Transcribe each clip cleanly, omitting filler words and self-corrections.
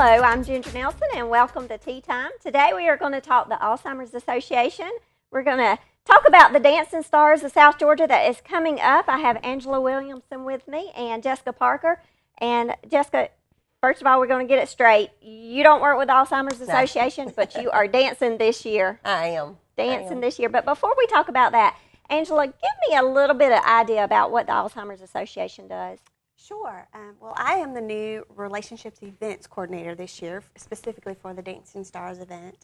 Hello, I'm Ginger Nelson, and welcome to Tea Time. Today we are going to talk the Alzheimer's Association. We're going to talk about the Dancing Stars of South Georgia that is coming up. I have Angela Williamson with me and Jessica Parker. And Jessica, first of all, we're going to get it straight. You don't work with the Alzheimer's Association, but you are dancing this year. I am. Dancing this year. But before we talk about that, Angela, give me a little bit of idea about what the Alzheimer's Association does. Sure. Well, I am the new Relationships Events Coordinator this year, specifically for the Dancing Stars event.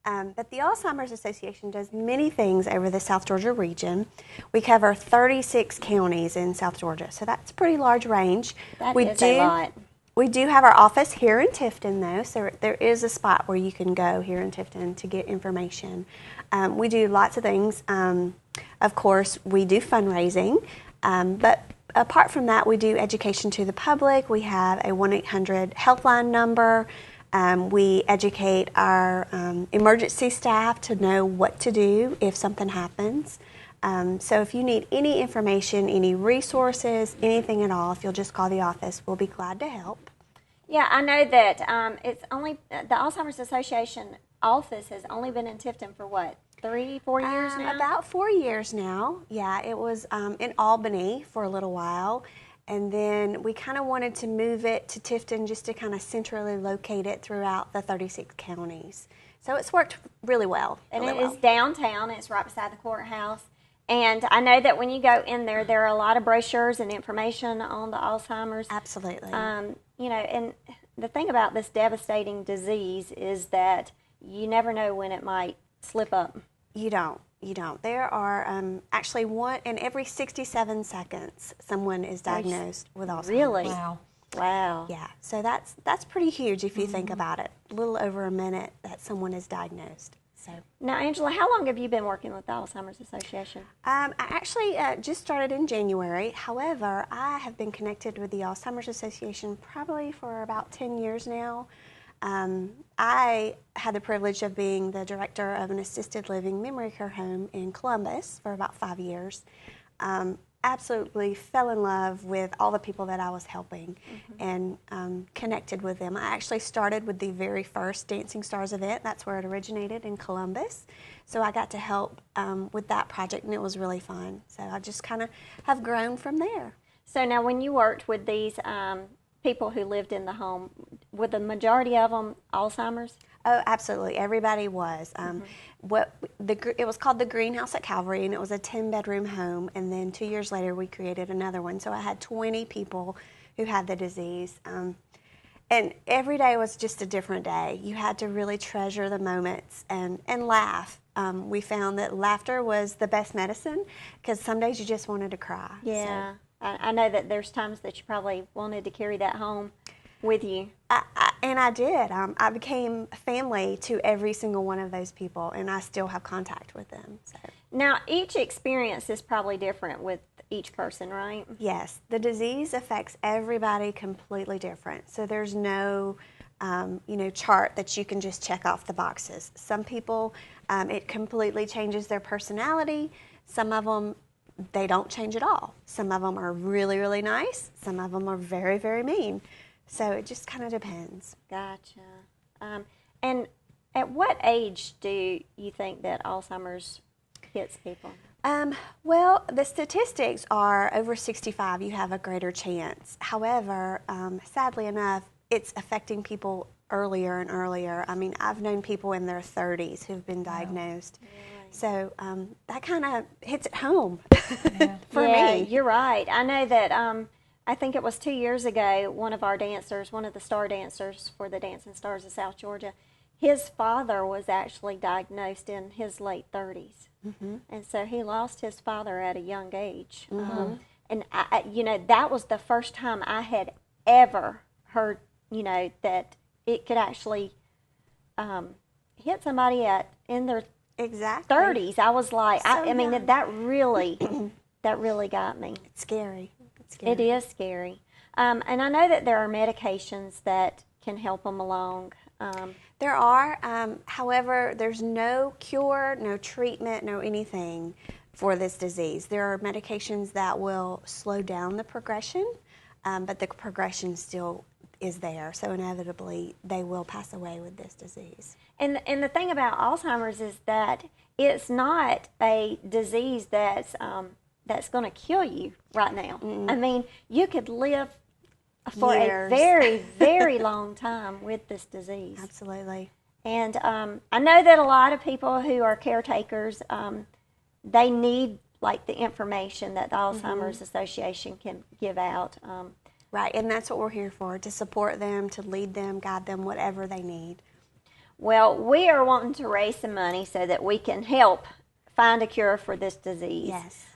But the Alzheimer's Association does many things over the South Georgia region. We cover 36 counties in South Georgia, so that's a pretty large range. That is a lot. We do have our office here in Tifton, though, so there is a spot where you can go here in Tifton to get information. We do lots of things. Of course, we do fundraising, but apart from that, we do education to the public. We have a 1-800 helpline number. We educate our emergency staff to know what to do if something happens. So if you need any information, any resources, anything at all, if you'll just call the office, we'll be glad to help. Yeah, I know that it's only the Alzheimer's Association office has only been in Tifton for what, 3-4 years now? About 4 years now. Yeah, it was in Albany for a little while, and then we kind of wanted to move it to Tifton just to kind of centrally locate it throughout the 36 counties. So it's worked really well. And it is downtown. It's right beside the courthouse. And I know that when you go in there, there are a lot of brochures and information on the Alzheimer's. Absolutely. You know, and the thing about this devastating disease is that you never know when it might slip up. You don't. There are actually one in every 67 seconds someone is diagnosed with Alzheimer's. Really? Wow. Yeah. So that's pretty huge if you think about it. A little over a minute that someone is diagnosed. So now, Angela, how long have you been working with the Alzheimer's Association? I actually just started in January. However, I have been connected with the Alzheimer's Association probably for about 10 years now. I had the privilege of being the director of an assisted living memory care home in Columbus for about 5 years. Absolutely fell in love with all the people that I was helping and connected with them. I actually started with the very first Dancing Stars event. That's where it originated in Columbus. So I got to help with that project, and it was really fun. So I just kind of have grown from there. So now when you worked with these people who lived in the home, were the majority of them Alzheimer's? Oh, absolutely. Everybody was. It was called the Greenhouse at Calvary, and it was a 10-bedroom home. And then 2 years later, we created another one. So I had 20 people who had the disease. And every day was just a different day. You had to really treasure the moments and laugh. We found that laughter was the best medicine because some days you just wanted to cry. Yeah. So. I know that there's times that you probably wanted to carry that home with you. And I did. I became family to every single one of those people, and I still have contact with them. So. Now, each experience is probably different with each person, right? Yes. The disease affects everybody completely different. So there's no, chart that you can just check off the boxes. Some people, it completely changes their personality. Some of them, they don't change at all. Some of them are really, really nice. Some of them are very, very mean. So it just kind of depends. Gotcha. And at what age do you think that Alzheimer's hits people? Well, the statistics are over 65, you have a greater chance. However, sadly enough, it's affecting people earlier and earlier. I mean, I've known people in their 30s who've been diagnosed. Wow. So that kind of hits it home for me. You're right. I know that I think it was 2 years ago, one of the star dancers for the Dancing Stars of South Georgia, his father was actually diagnosed in his late 30s. And so he lost his father at a young age. And, that was the first time I had ever heard, that it could actually hit somebody in their 30s. I was like, I mean, that really got me. It's scary. It is scary. And I know that there are medications that can help them along. There are. However, there's no cure, no treatment, no anything for this disease. There are medications that will slow down the progression, but the progression still is there. So inevitably, they will pass away with this disease. And the thing about Alzheimer's is that it's not a disease that's going to kill you right now. I mean, you could live for Years. a very, very long time with this disease. Absolutely. And I know that a lot of people who are caretakers, they need like the information that the Alzheimer's Association can give out. Right, and that's what we're here for, to support them, to lead them, guide them, whatever they need. Well, we are wanting to raise some money so that we can help find a cure for this disease. Yes.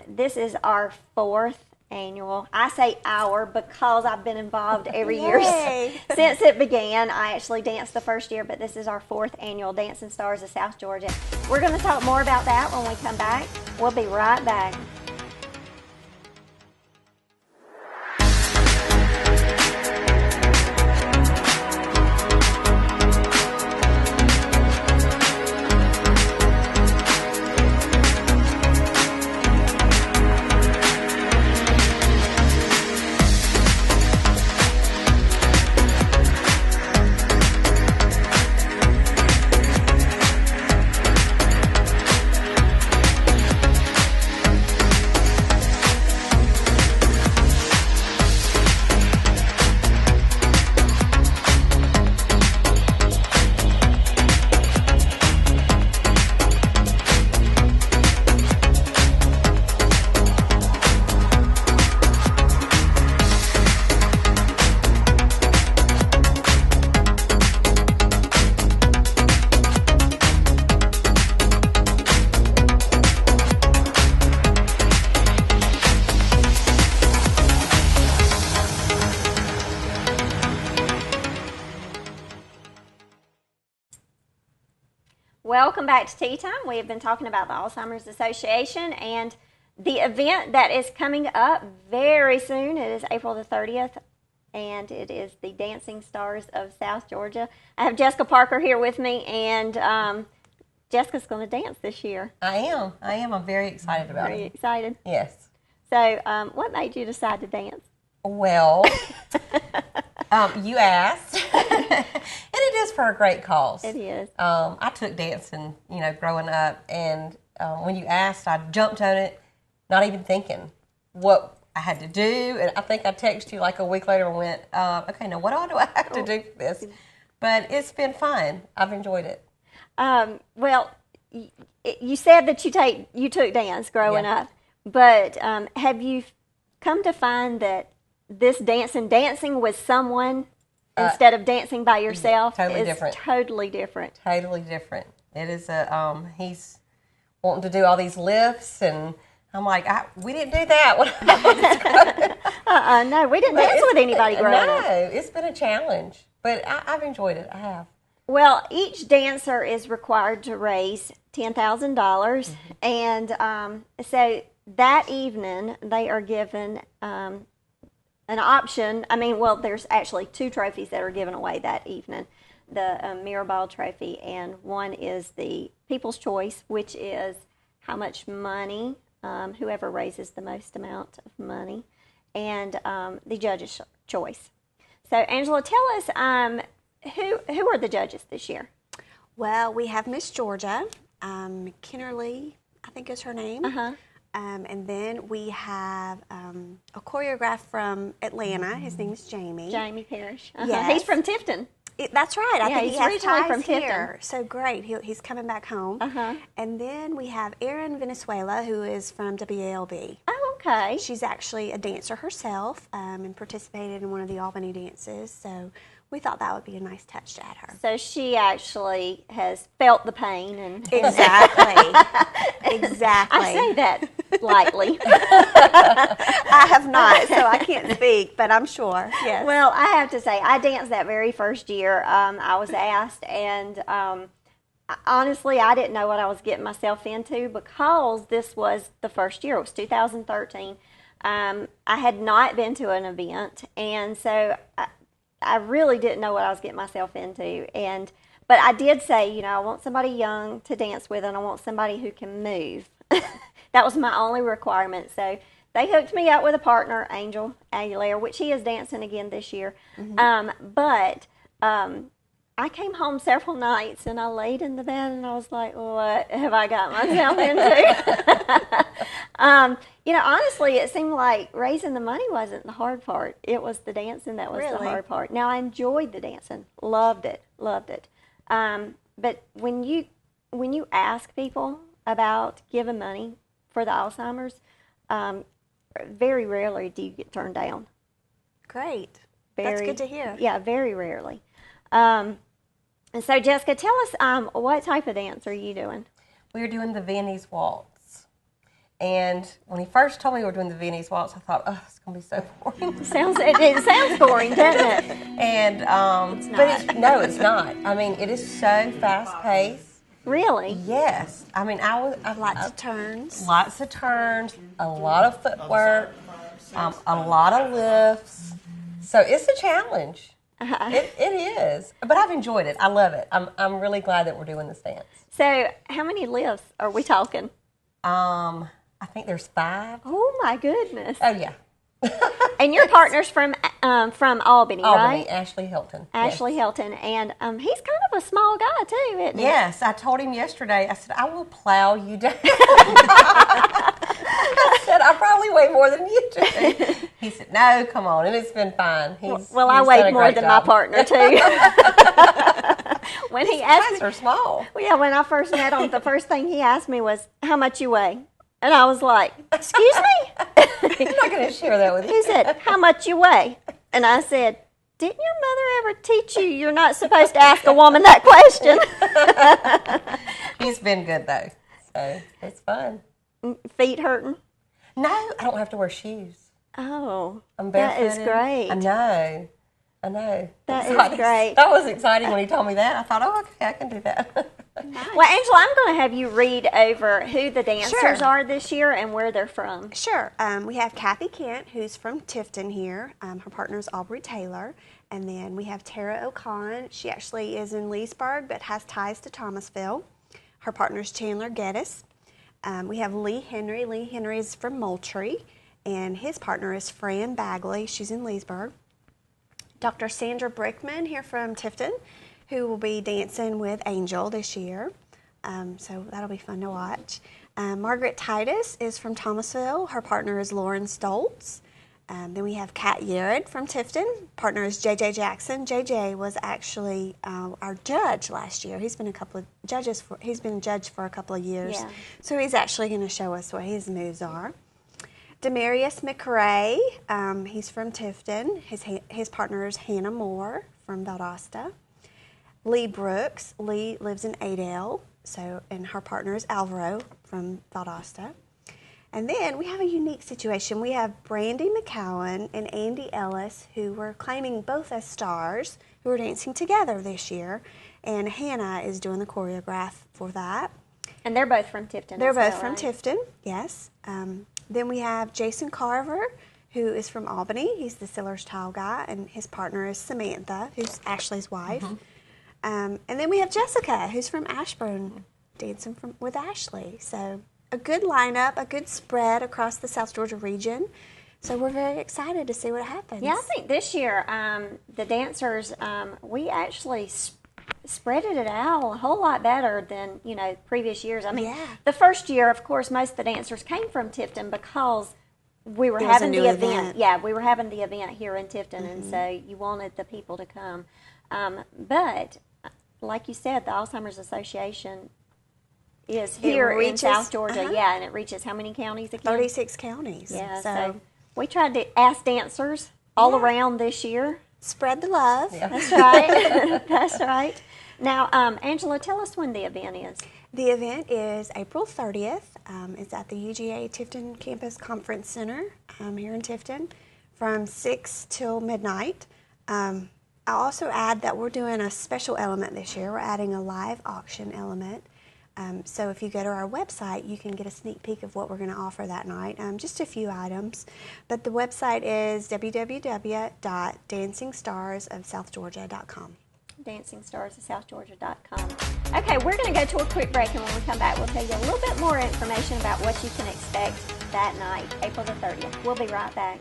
This is our 4th annual. I say our because I've been involved every year since it began. I actually danced the first year, but this is our 4th annual Dancing Stars of South Georgia. We're going to talk more about that when we come back. We'll be right back. Welcome back to Tea Time. We have been talking about the Alzheimer's Association and the event that is coming up very soon. It is April the 30th, and it is the Dancing Stars of South Georgia. I have Jessica Parker here with me, and Jessica's going to dance this year. I am. I'm very excited about Very it. excited. Yes. So what made you decide to dance? Well, you asked, and it is for a great cause. It is. I took dancing, growing up, and when you asked, I jumped on it, not even thinking what I had to do. And I think I texted you like a week later and went, okay, now what do I have to do for this? But it's been fun. I've enjoyed it. Well, you said that you took dance growing up, but have you come to find that this dancing with someone instead of dancing by yourself totally is different. Totally different. Totally different. It is he's wanting to do all these lifts, and I'm like, we didn't do that. No, we didn't dance with anybody growing up. No, it's been a challenge, but I've enjoyed it. I have. Well, each dancer is required to raise $10,000, and so that evening they are given an option. There's actually 2 trophies that are given away that evening. The Mirrorball Trophy, and one is the People's Choice, which is how much money, whoever raises the most amount of money, and the Judge's Choice. So, Angela, tell us who are the judges this year? Well, we have Miss Georgia, Kennerly, I think is her name. And then we have a choreographer from Atlanta. His name is Jamie. Jamie Parrish. Yes. He's from Tifton. That's right. I think he's he has originally ties from Tifton. here. So great. He's coming back home. And then we have Erin Venezuela, who is from WALB. Oh, okay. She's actually a dancer herself and participated in one of the Albany dances. So we thought that would be a nice touch to add her. So she actually has felt the pain and Exactly. Exactly. I say that lightly. I have not, so I can't speak, but I'm sure. Yes. Well, I have to say, I danced that very first year. I was asked, and honestly, I didn't know what I was getting myself into because this was the first year. It was 2013. I had not been to an event, and so I really didn't know what I was getting myself into. But I did say, I want somebody young to dance with, and I want somebody who can move. That was my only requirement. So they hooked me up with a partner, Angel Aguilera, which he is dancing again this year. But I came home several nights and I laid in the bed and I was like, what have I got myself into? Honestly, it seemed like raising the money wasn't the hard part. It was the dancing that was the hard part. Now, I enjoyed the dancing, loved it. But when you ask people about giving money for the Alzheimer's, very rarely do you get turned down. Great. That's good to hear. Yeah, very rarely. And so, Jessica, tell us what type of dance are you doing? We were doing the Viennese waltz. And when he first told me we were doing the Viennese waltz, I thought, oh, it's going to be so boring. It sounds boring, doesn't it? And, no, it's not. I mean, it is so fast-paced. Really? Yes. I mean, lots of turns. Lots of turns, a lot of footwork, a lot of lifts. So it's a challenge. It is. But I've enjoyed it. I love it. I'm really glad that we're doing this dance. So how many lifts are we talking? I think there's 5. Oh, my goodness. Oh, yeah. And your partner's from Albany, right? Ashley Hilton. Ashley Hilton. And he's kind of a small guy, too, isn't he? Yes. I told him yesterday, I said, I will plow you down. I said, I probably weigh more than you do. He said, no, come on. And it's been fine. I weigh more than my partner, too. When he asked me, are small. Well, yeah, when I first met him, the first thing he asked me was, how much you weigh? And I was like, excuse me? I'm not going to share that with you. He said, how much you weigh? And I said, didn't your mother ever teach you you're not supposed to ask a woman that question? He's been good, though. So it's fun. Feet hurting? No, I don't have to wear shoes. Oh, I'm barefooted. that is great. I know. That is great. That was exciting when he told me that. I thought, oh, okay, I can do that. Nice. Well, Angela, I'm going to have you read over who the dancers are this year and where they're from. Sure. We have Kathy Kent, who's from Tifton here. Her partner is Aubrey Taylor. And then we have Tara O'Con. She actually is in Leesburg but has ties to Thomasville. Her partner is Chandler Geddes. We have Lee Henry. Lee Henry is from Moultrie. And his partner is Fran Bagley. She's in Leesburg. Dr. Sandra Brickman here from Tifton, who will be dancing with Angel this year. So that'll be fun to watch. Margaret Titus is from Thomasville. Her partner is Lauren Stoltz. Then we have Kat Yared from Tifton. Partner is JJ Jackson. JJ was actually our judge last year. He's been he's been judge for a couple of years. Yeah. So he's actually going to show us what his moves are. Demarius McRae, he's from Tifton. His partner is Hannah Moore from Valdosta. Lee Brooks. Lee lives in Adel, and her partner is Alvaro from Valdosta. And then we have a unique situation. We have Brandy McCowan and Andy Ellis, who were claiming both as stars, who are dancing together this year. And Hannah is doing the choreograph for that. And they're both from Tifton. They're both from Tifton, yes. Then we have Jason Carver, who is from Albany. He's the Sillers Tile guy, and his partner is Samantha, who's Ashley's wife. And then we have Jessica, who's from Ashburn, dancing with Ashley. So a good lineup, a good spread across the South Georgia region. So we're very excited to see what happens. Yeah, I think this year the dancers, we actually spreaded it out a whole lot better than, previous years. I mean, the first year, of course, most of the dancers came from Tifton because we were having the event. Yeah, we were having the event here in Tifton, and so you wanted the people to come. But like you said, the Alzheimer's Association is here in South Georgia. Yeah, and it reaches how many counties again? 36 counties. Yeah, so we tried to ask dancers all around this year. Spread the love. Yeah. That's right. That's right. Now, Angela, tell us when the event is. The event is April 30th. It's at the UGA Tifton-Campus Conference Center here in Tifton from 6 till midnight. I'll also add that we're doing a special element this year. We're adding a live auction element. So if you go to our website, you can get a sneak peek of what we're going to offer that night. Just a few items. But the website is www.dancingstarsofsouthgeorgia.com. dancingstarsofsouthgeorgia.com. Okay, we're going to go to a quick break, and when we come back, we'll tell you a little bit more information about what you can expect that night, April the 30th. We'll be right back.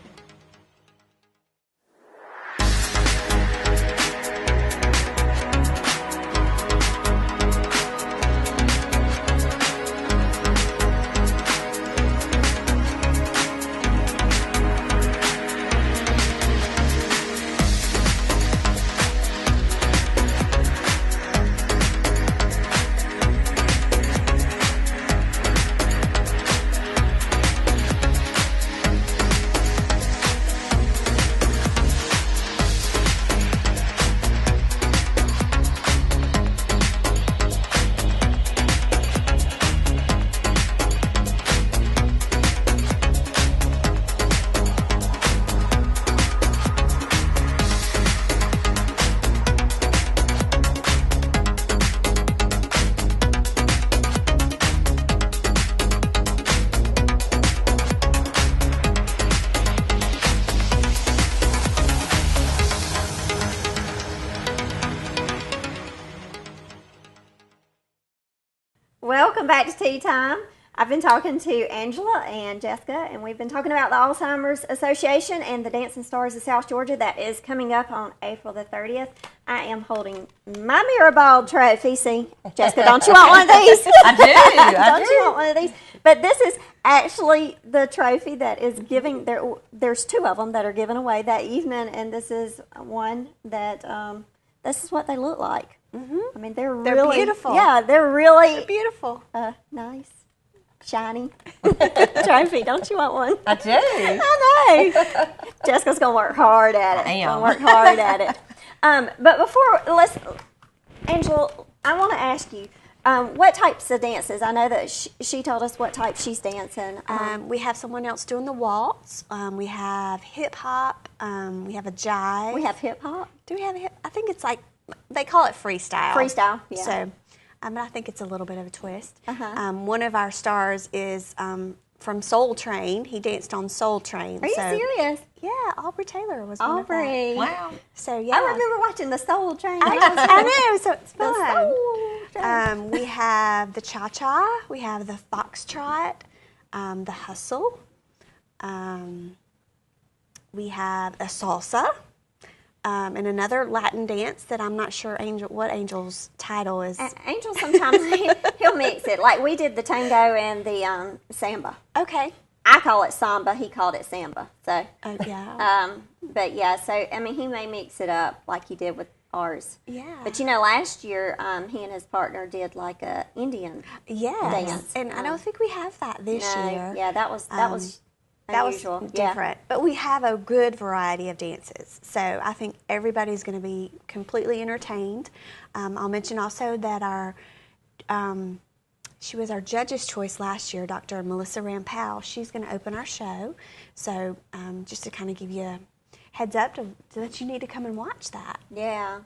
Welcome back to Tea Time. I've been talking to Angela and Jessica, and we've been talking about the Alzheimer's Association and the Dancing Stars of South Georgia that is coming up on April the 30th. I am holding my Mirrorball trophy. See, Jessica, don't you want one of these? I do. Don't you want one of these? But this is actually the trophy that is giving. There's two of them that are given away that evening, and this is one that this is what they look like. Mm-hmm. I mean, they're really beautiful. Yeah, they're really beautiful. Nice, shiny trophy. Don't you want one? I do. I know. Jessica's gonna work hard at it. I am. Gonna work hard at it. But before, Angela, I want to ask you, what types of dances? I know that she told us what type she's dancing. We have someone else doing the waltz. We have hip hop. We have a jive. We have hip hop. Do we have a hip? I think it's like they call it freestyle. Freestyle, yeah. So, I think it's a little bit of a twist. Uh-huh. One of our stars is from Soul Train. He danced on Soul Train. Are you serious? Yeah, Aubrey Taylor was one of Aubrey. that. Wow. So yeah, I remember watching the Soul Train. I know, so it's The fun. Soul Train. We have the cha-cha. We have the foxtrot. The hustle. We have a salsa. And another Latin dance that I'm not sure what Angel's title is. Angel sometimes he'll mix it. Like we did the tango and the samba. Okay. I call it samba. He called it samba. So Yeah. but yeah. So I mean, he may mix it up like he did with ours. Yeah. But last year he and his partner did like a Indian dance. And I don't think we have that this year. Yeah, that was unusual. Different. But we have a good variety of dances. So I think everybody's going to be completely entertained. I'll mention also that she was our judge's choice last year, Dr. Melissa Rampal. She's going to open our show. So just to kind of give you a heads up that you need to come and watch that. Yeah.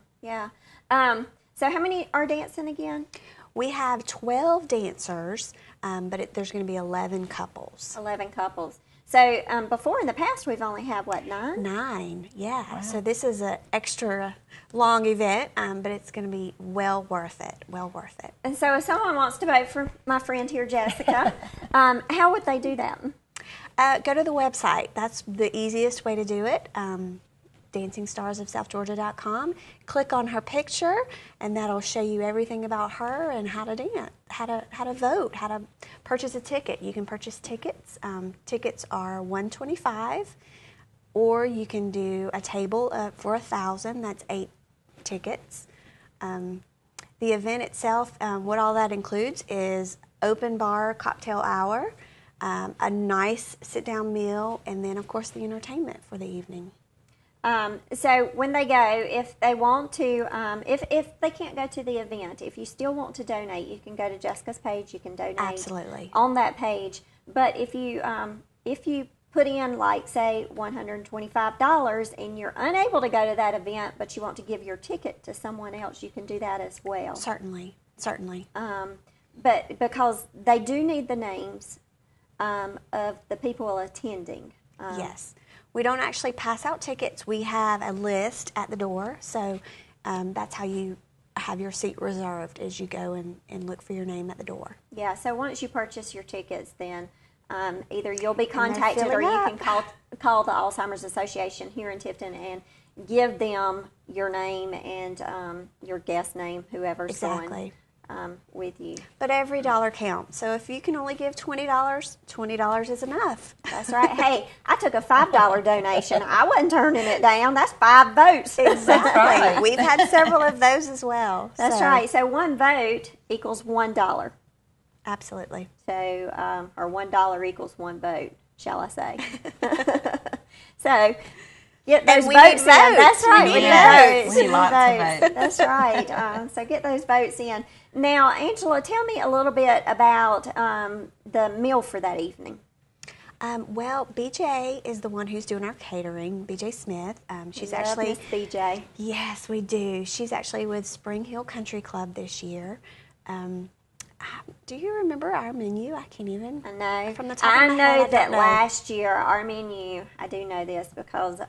So how many are dancing again? We have 12 dancers, but there's going to be 11 couples. 11 couples. So before in the past we've only had, 9? 9, yeah. Wow. So this is an extra long event, but it's going to be well worth it, And so if someone wants to vote for my friend here, Jessica, how would they do that? Go to the website. That's the easiest way to do it. DancingStarsOfSouthGeorgia.com. Click on her picture, and that'll show you everything about her and how to dance, how to vote, how to purchase a ticket. You can purchase tickets. Tickets are $125, or you can do a table for $1,000. That's 8 tickets. The event itself, what all that includes is open bar cocktail hour, a nice sit-down meal, and then of course the entertainment for the evening. So when they go, if they want to, if they can't go to the event, if you still want to donate, you can go to Jessica's page. You can donate Absolutely on that page. But if you put in, like, say, $125 and you're unable to go to that event, but you want to give your ticket to someone else, you can do that as well. Certainly. But because they do need the names of the people attending. Yes. We don't actually pass out tickets. We have a list at the door, so that's how you have your seat reserved as you go and look for your name at the door. Yeah, so once you purchase your tickets, then Either you'll be contacted or filling you up. can call the Alzheimer's Association here in Tifton and give them your name and your guest name, whoever's Exactly. going with you. But every dollar counts. So if you can only give $20 is enough. That's right. Hey, I took a $5 donation. I wasn't turning it down. That's 5 votes. Exactly. right. We've had several of those as well. That's So, right. So 1 vote equals $1. Absolutely. So, or $1 equals 1 vote, shall I say? So, get those we votes need in. votes. That's right. We We need need votes. votes. We need lots of votes. That's right. So get those votes in. Now, Angela, tell me a little bit about the meal for that evening. Well, BJ is the one who's doing our catering, BJ Smith. She's Love actually, Miss BJ. yes, we do. She's actually with Spring Hill Country Club this year. Do you remember our menu? I can't even. I know. From the top I of my know head, I that don't know. last year our menu. I do know this because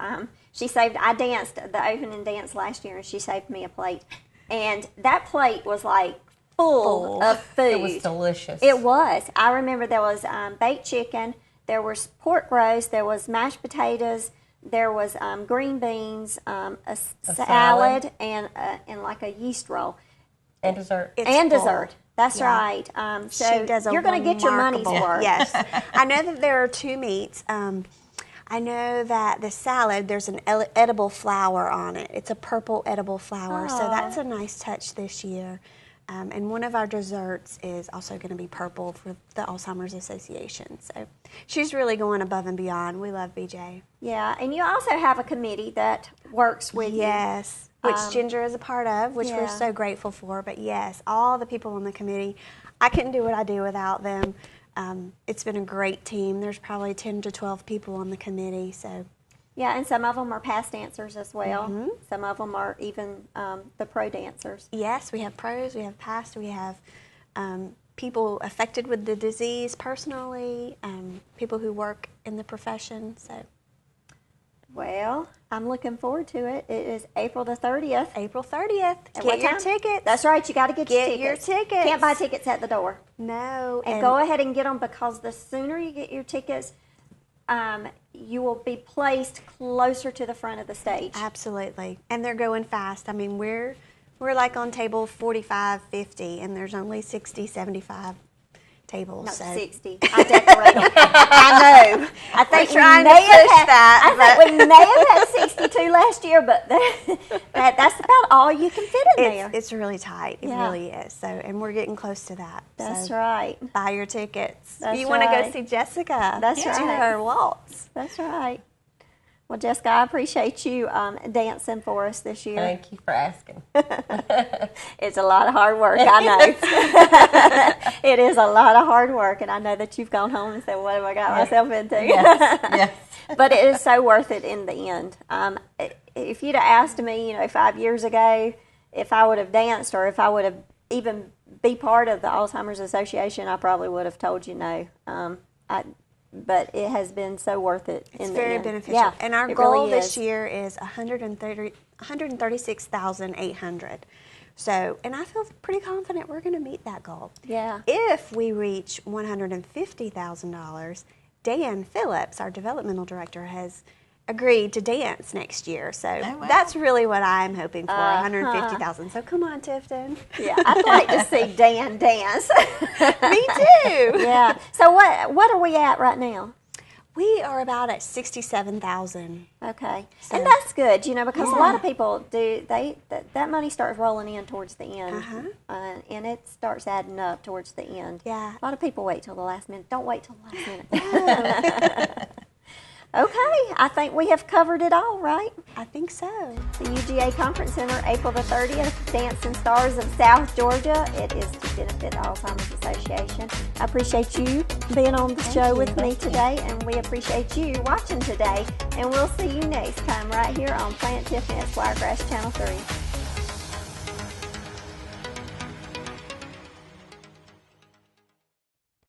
she saved. I danced the opening dance last year, and she saved me a plate, and that plate was like full of food. It was delicious. It was. I remember there was baked chicken, there was pork roast, there was mashed potatoes, there was green beans, a salad, and like a yeast roll. and dessert. It's and full. dessert. That's Yeah. right. So She does a you're going to get your money's remarkable- worth. Yes. I know that there are 2 meats. I know that the salad, there's an edible flower on it. It's a purple edible flower. So Aw. that's a nice touch this year. And one of our desserts is also going to be purple for the Alzheimer's Association. So she's really going above and beyond. We love BJ. Yeah, and you also have a committee that works with you. Yes, which Ginger is a part of, which we're yeah. so grateful for. But yes, all the people on the committee, I couldn't do what I do without them. It's been a great team. There's probably 10 to 12 people on the committee. So Yeah, and some of them are past dancers as well. Some of them are even the pro dancers. yes, we have pros, we have past, we have people affected with the disease personally, people who work in the profession. So Well, I'm looking forward to it. It is April the 30th. April 30th, At get what your time? tickets. That's right, you got to get Your tickets. Can't buy tickets at the door. No, And go ahead and get them because the sooner you get your tickets, you will be placed closer to the front of the stage. Absolutely. And they're going fast. I mean, we're like on table 45, 50, and there's only 60, 75 tables. No, so 60. I decorate them. I know. I think We're trying to may have push had, that, I think we may have had 62 last year, but that's about all you can fit in there. it's really tight. It Yeah. really is. So, and we're getting close to that. That's so right. Buy your tickets. That's you want to right. go see Jessica? That's do right. her waltz. That's right. Well, Jessica, I appreciate you dancing for us this year. Thank you for asking. It's a lot of hard work, I know. It is a lot of hard work, and I know that you've gone home and said, what have I got myself into? Yes, yes. But it is so worth it in the end. If you'd have asked me, 5 years ago, if I would have danced or if I would have even be part of the Alzheimer's Association, I probably would have told you no. But it has been so worth it. It's in the very end. beneficial. Yeah, and our it goal really this is. year is 136,800. So, and I feel pretty confident we're going to meet that goal. Yeah. If we reach $150,000, Dan Phillips, our developmental director, has agreed to dance next year. So wow. that's really what I'm hoping for, 150,000. So come on, Tifton. Yeah, I'd like to see Dan dance. Me too. Yeah. So what are we at right now? We are about at 67,000. Okay, So- and that's good, because a lot Yeah. of people do. That money starts rolling in towards the end, and it starts adding up towards the end. Yeah. A lot of people wait till the last minute. Don't wait till the last minute. Okay, I think we have covered it all, right? I think so. The UGA Conference Center, April the 30th, Dancing Stars of South Georgia. It is to benefit the Alzheimer's Association. I appreciate you being on the show with me today, and we appreciate you watching today. And we'll see you next time right here on Plant Tiffany at Wiregrass Channel 3.